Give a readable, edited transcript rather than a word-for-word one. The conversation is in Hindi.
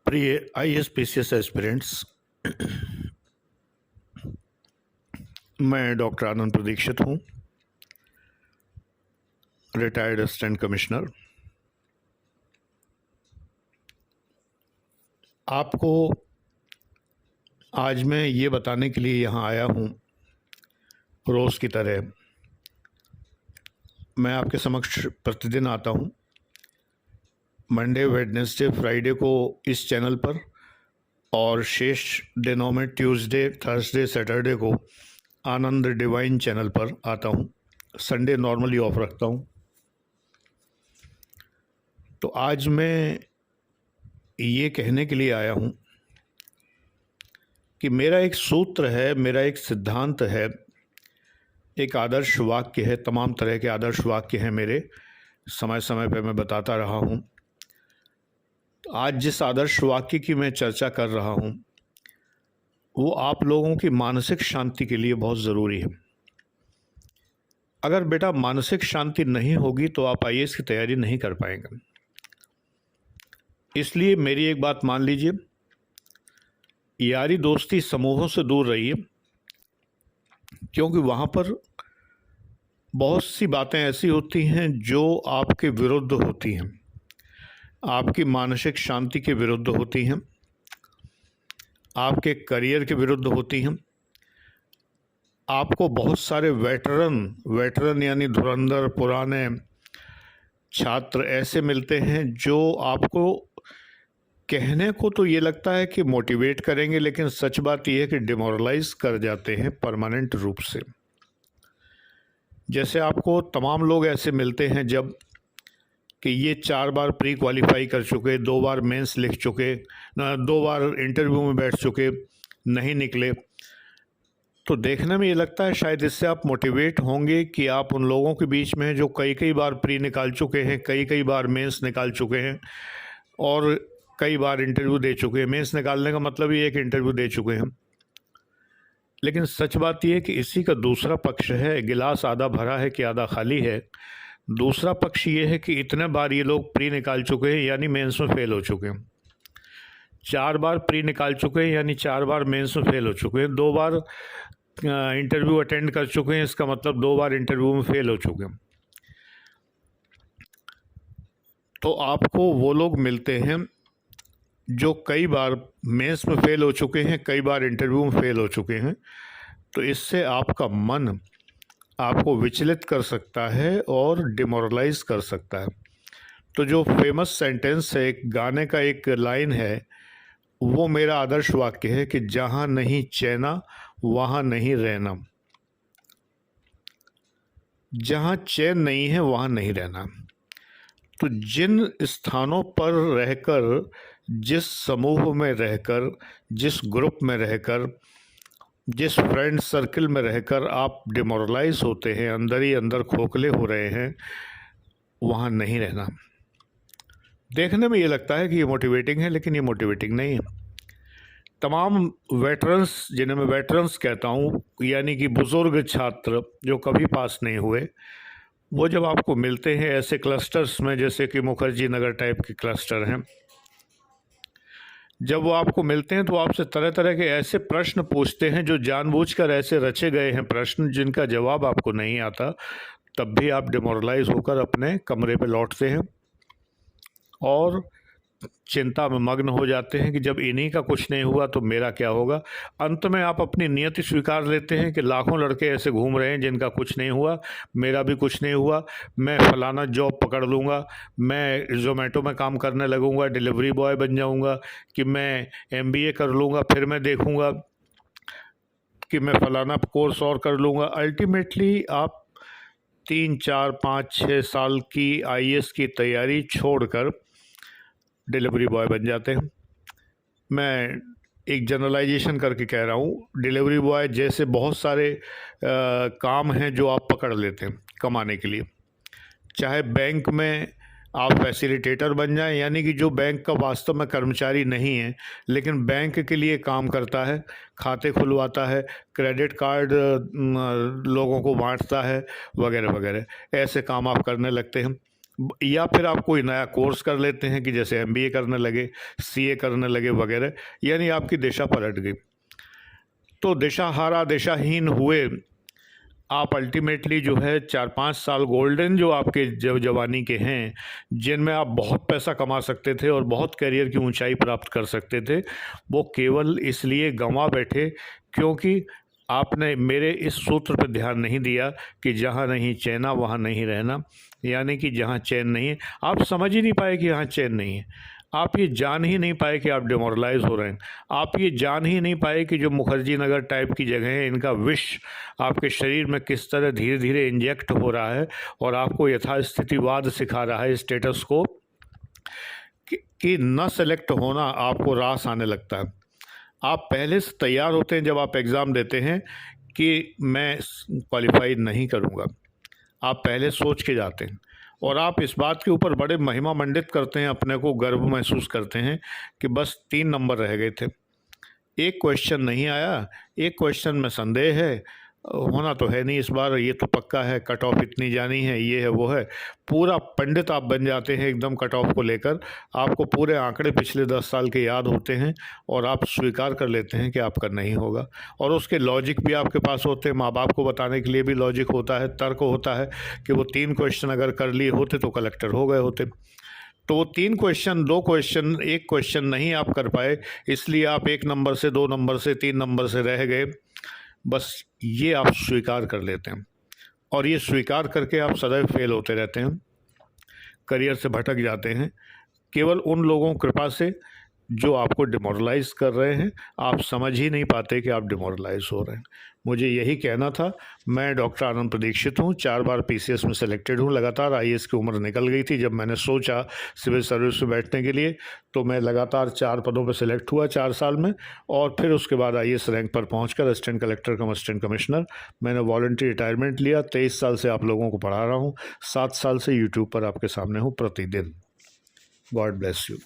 प्रिय IAS-PCS एस्पिरेंट्स, मैं डॉक्टर आनंद प्रदीक्षित हूँ, रिटायर्ड असिस्टेंट कमिश्नर। आपको आज मैं ये बताने के लिए यहाँ आया हूँ, रोज़ की तरह मैं आपके समक्ष प्रतिदिन आता हूँ। मंडे, वेडनेसडे, फ्राइडे को इस चैनल पर और शेष दिनों में ट्यूसडे, थर्सडे, सैटरडे को आनंद डिवाइन चैनल पर आता हूँ। संडे नॉर्मली ऑफ रखता हूँ। तो आज मैं ये कहने के लिए आया हूँ कि मेरा एक सूत्र है, मेरा एक सिद्धांत है, एक आदर्श वाक्य है। तमाम तरह के आदर्श वाक्य हैं मेरे, समय समय पर मैं बताता रहा हूँ। आज जिस आदर्श वाक्य की मैं चर्चा कर रहा हूँ वो आप लोगों की मानसिक शांति के लिए बहुत ज़रूरी है। अगर बेटा मानसिक शांति नहीं होगी तो आप IAS की तैयारी नहीं कर पाएंगे। इसलिए मेरी एक बात मान लीजिए, यारी दोस्ती समूहों से दूर रहिए, क्योंकि वहाँ पर बहुत सी बातें ऐसी होती हैं जो आपके विरुद्ध होती हैं, आपकी मानसिक शांति के विरुद्ध होती हैं, आपके करियर के विरुद्ध होती हैं। आपको बहुत सारे वेटरन यानी धुरंधर पुराने छात्र ऐसे मिलते हैं जो आपको कहने को तो ये लगता है कि मोटिवेट करेंगे, लेकिन सच बात यह है कि डिमोरलाइज कर जाते हैं परमानेंट रूप से। जैसे आपको तमाम लोग ऐसे मिलते हैं जब कि ये 4 बार प्री क्वालिफाई कर चुके, 2 बार मेंस लिख चुके, 2 बार इंटरव्यू में बैठ चुके, नहीं निकले। तो देखने में ये लगता है शायद इससे आप मोटिवेट होंगे कि आप उन लोगों के बीच में हैं जो कई बार प्री निकाल चुके हैं, कई बार मेंस निकाल चुके हैं और कई बार इंटरव्यू दे चुके हैं। मेंस निकालने का मतलब ये है कि इंटरव्यू दे चुके हैं। लेकिन सच बात यह है कि इसी का दूसरा पक्ष है, गिलास आधा भरा है कि आधा खाली है। दूसरा पक्ष ये है कि इतने बार ये लोग प्री निकाल चुके हैं यानी मेंस में फेल हो चुके हैं, 4 बार प्री निकाल चुके हैं यानी 4 बार मेंस में फेल हो चुके हैं, 2 बार इंटरव्यू अटेंड कर चुके हैं, इसका मतलब 2 बार इंटरव्यू में फेल हो चुके हैं। तो आपको वो लोग मिलते हैं जो कई बार मेंस में फेल हो चुके हैं, कई बार इंटरव्यू में फेल हो चुके हैं। तो इससे आपका मन आपको विचलित कर सकता है और डिमोरलाइज कर सकता है। तो जो फेमस सेंटेंस है, एक गाने का एक लाइन है, वो मेरा आदर्श वाक्य है कि जहाँ नहीं चैना वहाँ नहीं रहना। जहाँ चैन नहीं है वहाँ नहीं रहना। तो जिन स्थानों पर रहकर, जिस समूह में रहकर, जिस ग्रुप में रहकर, जिस फ्रेंड सर्कल में रहकर आप डिमोरलाइज होते हैं, अंदर ही अंदर खोखले हो रहे हैं, वहाँ नहीं रहना। देखने में ये लगता है कि ये मोटिवेटिंग है, लेकिन ये मोटिवेटिंग नहीं है। तमाम वेटरन्स, जिन्हें मैं वेटरन्स कहता हूँ, यानी कि बुज़ुर्ग छात्र जो कभी पास नहीं हुए, वो जब आपको मिलते हैं ऐसे क्लस्टर्स में, जैसे कि मुखर्जी नगर टाइप के क्लस्टर हैं, जब वो आपको मिलते हैं तो आपसे तरह तरह के ऐसे प्रश्न पूछते हैं जो जानबूझकर ऐसे रचे गए हैं प्रश्न जिनका जवाब आपको नहीं आता। तब भी आप डिमोरलाइज होकर अपने कमरे पे लौटते हैं और चिंता में मग्न हो जाते हैं कि जब इन्हीं का कुछ नहीं हुआ तो मेरा क्या होगा। अंत में आप अपनी नियति स्वीकार लेते हैं कि लाखों लड़के ऐसे घूम रहे हैं जिनका कुछ नहीं हुआ, मेरा भी कुछ नहीं हुआ, मैं फलाना जॉब पकड़ लूँगा, मैं ज़ोमैटो में काम करने लगूँगा, डिलीवरी बॉय बन जाऊँगा, कि मैं MBA कर लूँगा, फिर मैं देखूँगा कि मैं फलाना कोर्स और कर लूँगा। अल्टीमेटली आप 3, 4, 5, 6 साल की IAS की तैयारी छोड़कर डिलीवरी बॉय बन जाते हैं। मैं एक जनरलाइजेशन करके कह रहा हूँ। डिलीवरी बॉय जैसे बहुत सारे काम हैं जो आप पकड़ लेते हैं कमाने के लिए। चाहे बैंक में आप फैसिलिटेटर बन जाएं, यानी कि जो बैंक का वास्तव में कर्मचारी नहीं है लेकिन बैंक के लिए काम करता है, खाते खुलवाता है, क्रेडिट कार्ड लोगों को बांटता है, वगैरह वगैरह, ऐसे काम आप करने लगते हैं। या फिर आप कोई नया कोर्स कर लेते हैं कि जैसे MBA करने लगे, CA करने लगे वगैरह, यानी आपकी दिशा पलट गई। तो दिशाहारा दिशाहीन हुए आप अल्टीमेटली जो है 4-5 साल गोल्डन जो आपके जवानी के हैं, जिनमें आप बहुत पैसा कमा सकते थे और बहुत करियर की ऊंचाई प्राप्त कर सकते थे, वो केवल इसलिए गंवा बैठे क्योंकि आपने मेरे इस सूत्र पर ध्यान नहीं दिया कि जहाँ नहीं चैना वहाँ नहीं रहना। यानी कि जहाँ चैन नहीं है, आप समझ ही नहीं पाए कि यहाँ चैन नहीं है। आप ये जान ही नहीं पाए कि आप डिमोरलाइज हो रहे हैं। आप ये जान ही नहीं पाए कि जो मुखर्जी नगर टाइप की जगह है, इनका विष आपके शरीर में किस तरह धीरे धीरे इंजेक्ट हो रहा है और आपको यथास्थितिवाद सिखा रहा है, स्टेटस को कि न सेलेक्ट होना आपको रास आने लगता है। आप पहले से तैयार होते हैं जब आप एग्ज़ाम देते हैं कि मैं क्वालिफाई नहीं करूँगा। आप पहले सोच के जाते हैं और आप इस बात के ऊपर बड़े महिमा मंडित करते हैं, अपने को गर्व महसूस करते हैं कि बस 3 नंबर रह गए थे, एक क्वेश्चन नहीं आया, एक क्वेश्चन में संदेह है, होना तो है नहीं इस बार, ये तो पक्का है, कट ऑफ इतनी जानी है, ये है वो है। पूरा पंडित आप बन जाते हैं एकदम कट ऑफ को लेकर। आपको पूरे आंकड़े पिछले 10 साल के याद होते हैं और आप स्वीकार कर लेते हैं कि आपका नहीं होगा। और उसके लॉजिक भी आपके पास होते हैं, माँ बाप को बताने के लिए भी लॉजिक होता है, तर्क होता है कि वो 3 क्वेश्चन अगर कर लिए होते तो कलेक्टर हो गए होते। तो वो 3 क्वेश्चन, 2 क्वेश्चन, 1 क्वेश्चन नहीं आप कर पाए, इसलिए आप 1 नंबर से, 2 नंबर से, 3 नंबर से रह गए। बस ये आप स्वीकार कर लेते हैं और ये स्वीकार करके आप सदैव फेल होते रहते हैं, करियर से भटक जाते हैं, केवल उन लोगों की कृपा से जो आपको डिमोरलाइज कर रहे हैं। आप समझ ही नहीं पाते कि आप डिमोरलाइज हो रहे हैं। मुझे यही कहना था। मैं डॉक्टर आनंद प्रदीक्षित हूँ, 4 बार PCS में सेलेक्टेड हूँ। लगातार IAS की उम्र निकल गई थी जब मैंने सोचा सिविल सर्विस में बैठने के लिए, तो मैं लगातार 4 पदों पर सेलेक्ट हुआ 4 साल में और फिर उसके बाद IAS रैंक पर पहुँचकर असिस्टेंट कलेक्टर कम असिस्टेंट कमिश्नर मैंने वॉलंटरी रिटायरमेंट लिया। 23 साल से आप लोगों को पढ़ा रहा हूँ, 7 साल से यूट्यूब पर आपके सामने हूँ प्रतिदिन। God bless you.